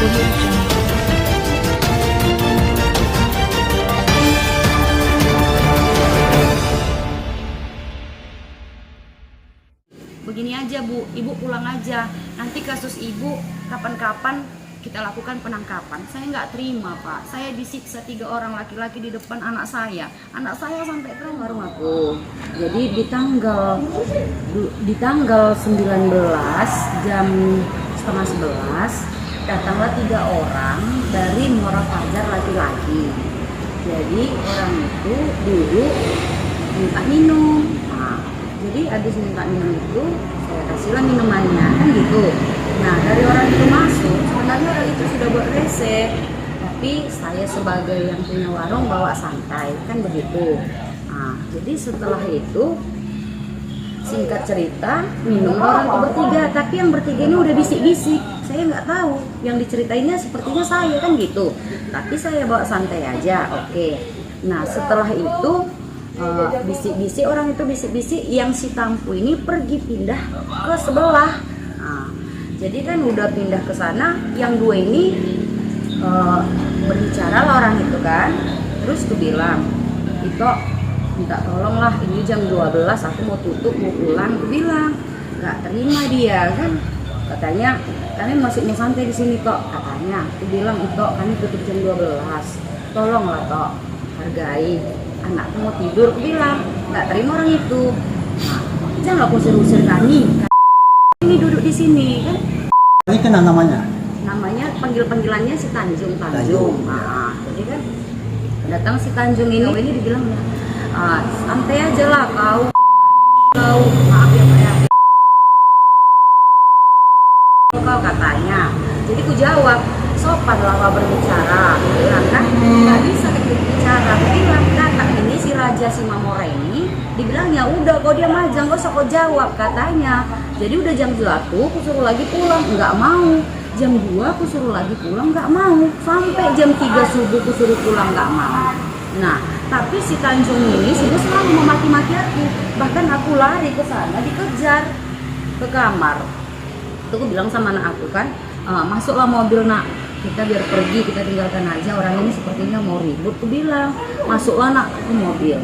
Begini aja Bu, Ibu pulang aja. Nanti kasus Ibu kapan-kapan kita lakukan penangkapan. Saya nggak terima Pak, saya disiksa 3 orang laki-laki di depan anak saya. Anak saya sampai ke warung aku. Jadi di tanggal 19 jam setengah 11 datanglah 3 orang dari Muara Fajar laki-laki. Jadi orang itu dulu minta minum. Nah, jadi habis minta minum itu saya kasihlah minumannya kan gitu. Nah dari orang itu masuk, sebenarnya orang itu sudah buat rese, tapi saya sebagai yang punya warung bawa santai kan begitu. Nah jadi setelah itu singkat cerita minum orang itu bertiga, tapi yang bertiga ini udah bisik-bisik. Saya nggak tahu yang diceritainnya sepertinya saya kan gitu, tapi saya bawa santai aja. Oke. Nah setelah itu bisik-bisik orang itu bisik-bisik, yang si Tampu ini pergi pindah ke sebelah. Nah, jadi kan udah pindah ke sana, yang 2 ini berbicara lah orang itu kan. Terus tuh bilang, "Ito, minta tolong lah, ini jam 12 aku mau tutup mau pulang." Aku bilang, nggak terima dia kan. Katanya, "Kami masih mau santai di sini kok," katanya. Aku bilang, "Ito, kami tutup jam 12. Tolonglah Tok, hargai. Anakku mau tidur," aku bilang. Nggak terima orang itu. Nah, jangan aku usir-usir kami. Ini duduk di sini kan. Ini kenal namanya? Namanya panggil-panggilannya si Tanjung. Nah, jadi kan datang si Tanjung ini dibilang, "Santai aja lah kau, maaf ya Pak ya, kau," katanya. Jadi ku jawab, "Sopan lah kau berbicara," bilang kan, "nggak bisa berbicara." Aku bilang, "Kakak ini si Raja si Mamora ini," dibilang, "ya udah kau diam aja, nggak usah kau jawab," katanya. Jadi udah jam 1 aku suruh lagi pulang, nggak mau. Jam 2 aku suruh lagi pulang, nggak mau. Sampai jam 3 subuh aku suruh pulang, nggak mau. Nah, tapi si Tanjung ini sudah selalu memaki-maki aku. Bahkan aku lari ke sana dikejar ke kamar. Itu aku bilang sama anak aku kan, "Masuklah mobil nak, kita biar pergi, kita tinggalkan aja, orang ini sepertinya mau ribut." Aku bilang, "Masuklah nak ke mobil."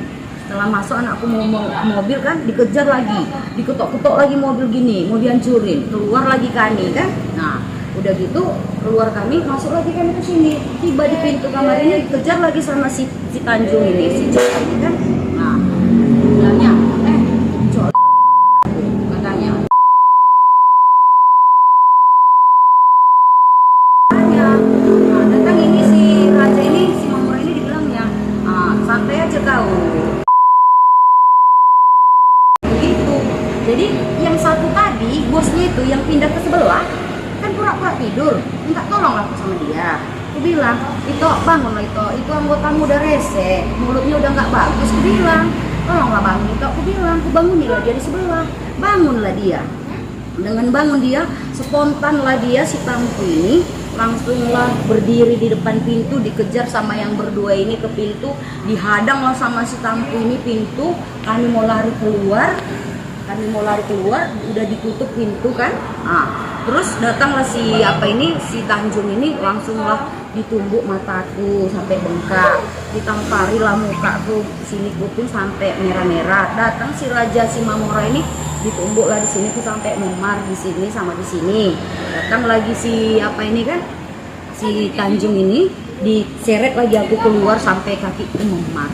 Setelah masuk anakku mau mobil kan dikejar lagi, diketok-ketok lagi mobil gini, mau dihancurin, keluar lagi kami kan. Nah udah gitu keluar kami, masuk lagi kami ke sini, tiba di pintu kamar ini dikejar lagi sama si Tanjung ini, si Cok ini kan. Nah bilangnya, Cok katanya. Nah datang ini si Raja ini, si Mamora ini dibilangnya, "Santai aja kau." Jadi yang satu tadi, bosnya itu yang pindah ke sebelah, kan pura-pura tidur, minta tolong aku sama dia. Aku bilang, "Ito, bangunlah itu anggotamu udah rese, mulutnya udah nggak bagus." Aku bilang, "Tolonglah bangun Ito." Aku bilang, aku bangunilah dia di sebelah. Bangunlah dia. Dengan bangun dia, spontanlah dia si Tampu ini langsunglah berdiri di depan pintu, dikejar sama yang berdua ini ke pintu, dihadanglah sama si Tampu ini pintu. Kami mau lari keluar, udah ditutup pintu kan. Terus datanglah si Tanjung ini, langsunglah ditumbuk mataku sampai bengkak, ditamparilah mukaku sini kuping sampai merah-merah. Datang si Raja si Mamora ini, ditumbuklah di sini tuh sampai memar di sini sama di sini. Datang lagi si si Tanjung ini, diseret lagi aku keluar sampai kakiku memar.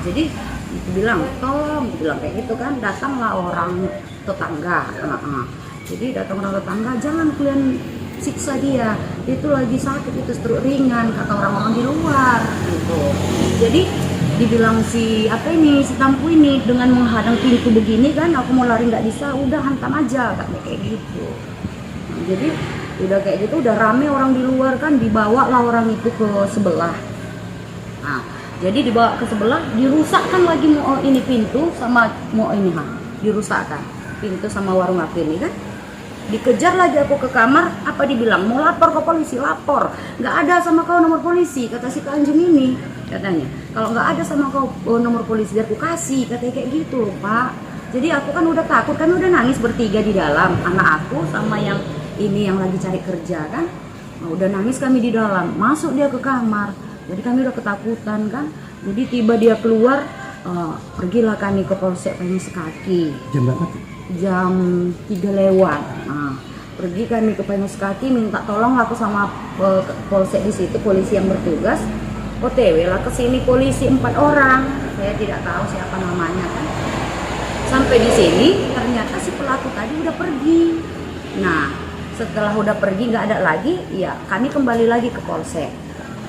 Jadi aku bilang, "Tolong," aku bilang kayak gitu kan. Datanglah orang tetangga. Jadi datang orang tetangga, "Jangan kalian siksa dia, itu lagi sakit, itu stroke ringan," kata orang-orang di luar gitu. Jadi dibilang si Tampu ini dengan menghadang pintu begini kan, aku mau lari nggak bisa, udah hantam aja katanya kayak gitu. Jadi udah kayak gitu, udah rame orang di luar kan, dibawa lah orang itu ke sebelah. Jadi dibawa ke sebelah, dirusakkan lagi ini pintu sama dirusakkan pintu sama warung aku ini kan. Dikejar lagi aku ke kamar, apa dibilang, "Mau lapor ke polisi." "Lapor, nggak ada sama kau nomor polisi," kata si Tanjung ini katanya. "Kalau nggak ada sama kau nomor polisi biar aku kasih," katanya kayak gitu loh Pak. Jadi aku kan udah takut, kan udah nangis bertiga di dalam, anak aku sama yang ini yang lagi cari kerja kan. Nah, udah nangis kami di dalam, masuk dia ke kamar. Jadi kami udah ketakutan kan. Jadi tiba dia keluar, pergilah kami ke Polsek Payung Sekaki. Jam berapa tuh? Jam 3 lewat. Nah, pergi kami ke Payung Sekaki, minta tolong aku sama polsek di situ, polisi yang bertugas. OTW lah ke sini polisi 4 orang. Saya tidak tahu siapa namanya kan. Sampai di sini ternyata si pelaku tadi udah pergi. Nah, setelah udah pergi nggak ada lagi, ya kami kembali lagi ke polsek.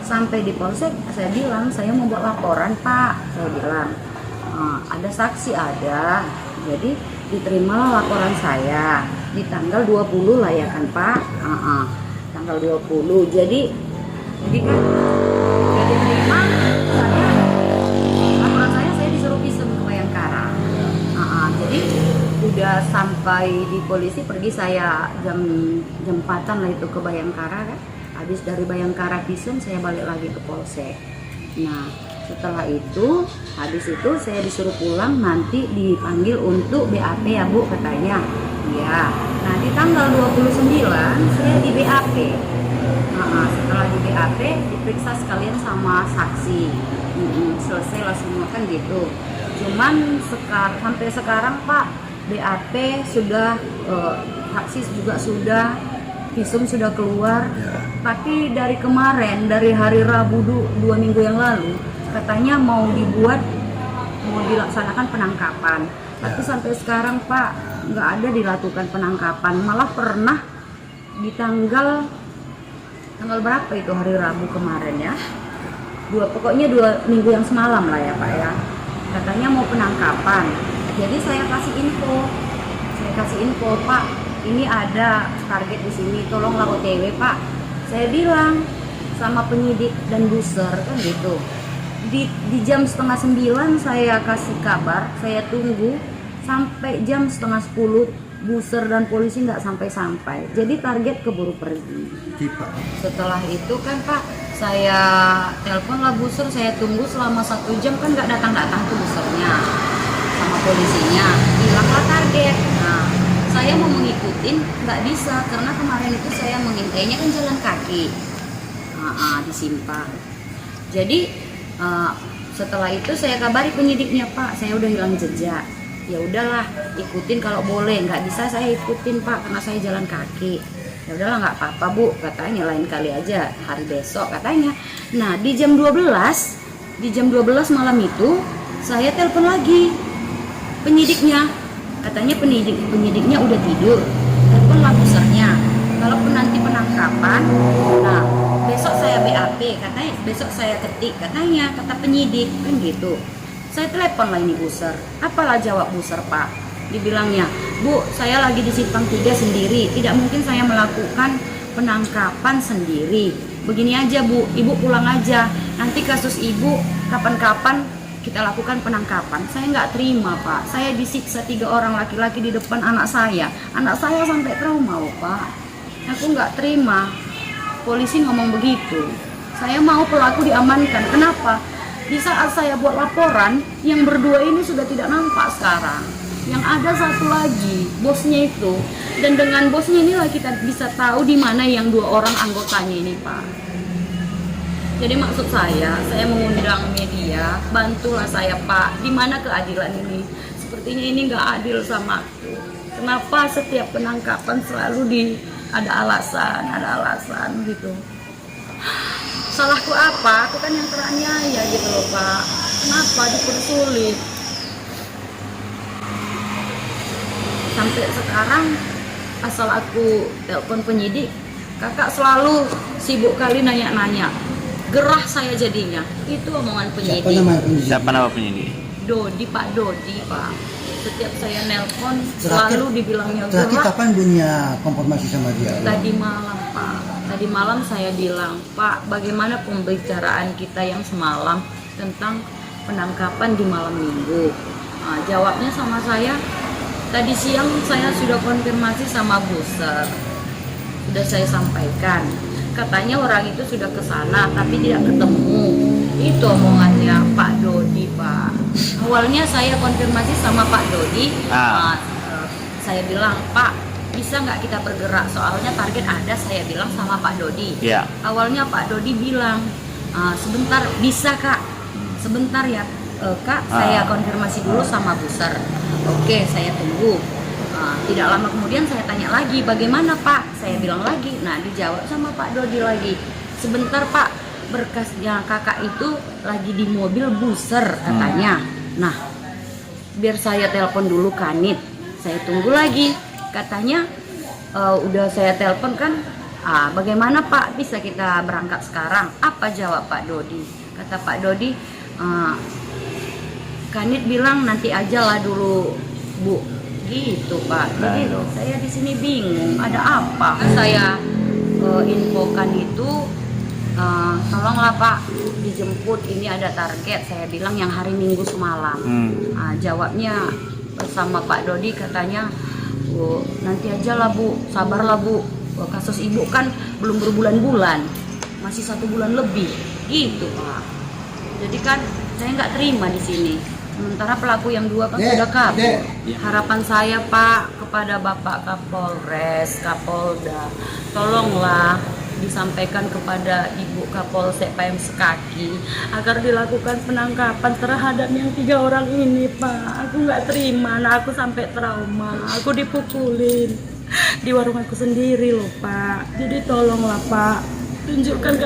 Sampai di polsek saya bilang saya mau buat laporan Pak, saya bilang ada saksi ada, jadi diterimalah laporan saya di tanggal 20 lah ya kan Pak, tanggal 20. Jadi kan udah diterima, laporan saya disuruh visum ke Bayangkara. Jadi udah sampai di polisi, pergi saya jam 4-an lah itu ke Bayangkara kan. Habis dari Bayangkara visum saya balik lagi ke polsek. Nah, setelah itu habis itu saya disuruh pulang, nanti dipanggil untuk BAP ya Bu katanya. Iya. Nah, di tanggal 29 saya di BAP. Setelah di BAP diperiksa sekalian sama saksi. Selesai lah semua kan gitu. Cuman sampai sekarang Pak, BAP sudah, saksi juga sudah, visum sudah keluar. Tapi dari kemarin, dari hari Rabu 2 minggu yang lalu, katanya mau dilaksanakan penangkapan. Tapi sampai sekarang Pak, nggak ada dilakukan penangkapan. Malah pernah di tanggal berapa itu, hari Rabu kemarin ya, pokoknya 2 minggu yang semalam lah ya Pak ya, katanya mau penangkapan. Jadi saya kasih info Pak, ini ada target di sini, tolonglah OTW Pak. Saya bilang sama penyidik dan buser kan gitu. Di jam setengah 9 saya kasih kabar, saya tunggu sampai jam setengah 10, buser dan polisi nggak sampai. Jadi target keburu pergi. Setelah itu kan Pak, saya telepon lah buser, saya tunggu selama 1 jam kan nggak datang tuh busernya sama polisinya, bilanglah target. Nah, saya mau mengikutin nggak bisa karena kemarin itu saya mengintainya kan jalan kaki di Simpang. Jadi setelah itu saya kabari penyidiknya Pak, saya udah hilang jejak. Ya udahlah, ikutin kalau boleh, nggak bisa saya ikutin Pak karena saya jalan kaki. Ya udahlah nggak apa-apa Bu, katanya lain kali aja, hari besok katanya. Nah di jam 12 malam itu saya telepon lagi penyidiknya, katanya penyidiknya udah tidur. Telepon lah busernya, kalaupun nanti penangkapan, nah besok saya BAP, katanya besok saya ketik, katanya kata penyidik kan gitu. Saya telepon lah ini buser, apalah jawab buser Pak, dibilangnya, Bu saya lagi di Simpang 3 sendiri, tidak mungkin saya melakukan penangkapan sendiri. Begini aja Bu, Ibu pulang aja, nanti kasus Ibu kapan-kapan kita lakukan penangkapan. Saya nggak terima Pak, saya disiksa 3 orang laki-laki di depan anak saya sampai trauma loh Pak. Aku nggak terima polisi ngomong begitu. Saya mau pelaku diamankan. Kenapa? Di saat saya buat laporan, yang berdua ini sudah tidak nampak sekarang. Yang ada satu lagi, bosnya itu. Dan dengan bosnya inilah kita bisa tahu di mana yang 2 orang anggotanya ini Pak. Jadi maksud saya mengundang media, bantulah saya Pak. Di mana keadilan ini? Sepertinya ini nggak adil sama aku. Kenapa setiap penangkapan selalu ada alasan gitu? Salahku apa? Aku kan yang teraniaya gitu loh Pak. Kenapa dipersulit? Sampai sekarang asal aku telepon penyidik, kakak selalu sibuk kali nanya-nanya. Gerah saya jadinya. Itu omongan penyidik. Siapa nama penyidik? Dodi, Pak Dodi Pak. Setiap saya nelpon selalu dibilangnya gerah. Terakhir kapan punya konfirmasi sama dia? Tadi malam Pak. Tadi malam saya bilang, Pak, bagaimana pembicaraan kita yang semalam tentang penangkapan di malam minggu? Nah, jawabnya sama saya, tadi siang saya sudah konfirmasi sama buser. Sudah saya sampaikan. Katanya orang itu sudah ke sana tapi tidak ketemu. Itu omongannya Pak Dodi, Pak. Awalnya saya konfirmasi sama Pak Dodi. Saya bilang, Pak, bisa nggak kita bergerak, soalnya target ada, saya bilang sama Pak Dodi. Iya. Awalnya Pak Dodi bilang, sebentar, bisa Kak, sebentar ya Kak, saya konfirmasi dulu sama Buser. Oke, saya tunggu. Tidak lama kemudian saya tanya lagi, bagaimana Pak? Saya bilang lagi, nah dijawab sama Pak Dodi lagi, sebentar Pak, berkasnya kakak itu lagi di mobil Buser katanya. Nah, biar saya telepon dulu Kanit, saya tunggu lagi, katanya udah saya telepon kan, bagaimana Pak, bisa kita berangkat sekarang? Apa jawab Pak Dodi? Kata Pak Dodi, Kanit bilang nanti aja lah dulu Bu, gitu Pak. Jadi saya di sini bingung, ada apa? Saya infokan itu, tolonglah Pak dijemput, ini ada target. Saya bilang yang hari Minggu semalam. Jawabnya sama Pak Dodi, katanya, Bu, nanti aja lah Bu, sabarlah Bu. Kasus ibu kan belum berbulan-bulan, masih 1 bulan lebih, gitu Pak. Jadi kan saya nggak terima di sini. Sementara pelaku yang 2 kan sudah kabur. Harapan saya Pak kepada Bapak Kapolres, Kapolda, tolonglah disampaikan kepada Ibu Kapolsek Payam Sekaki agar dilakukan penangkapan terhadap yang 3 orang ini Pak. Aku nggak terima, nah aku sampai trauma, aku dipukulin di warung aku sendiri loh Pak. Jadi tolonglah Pak, tunjukkan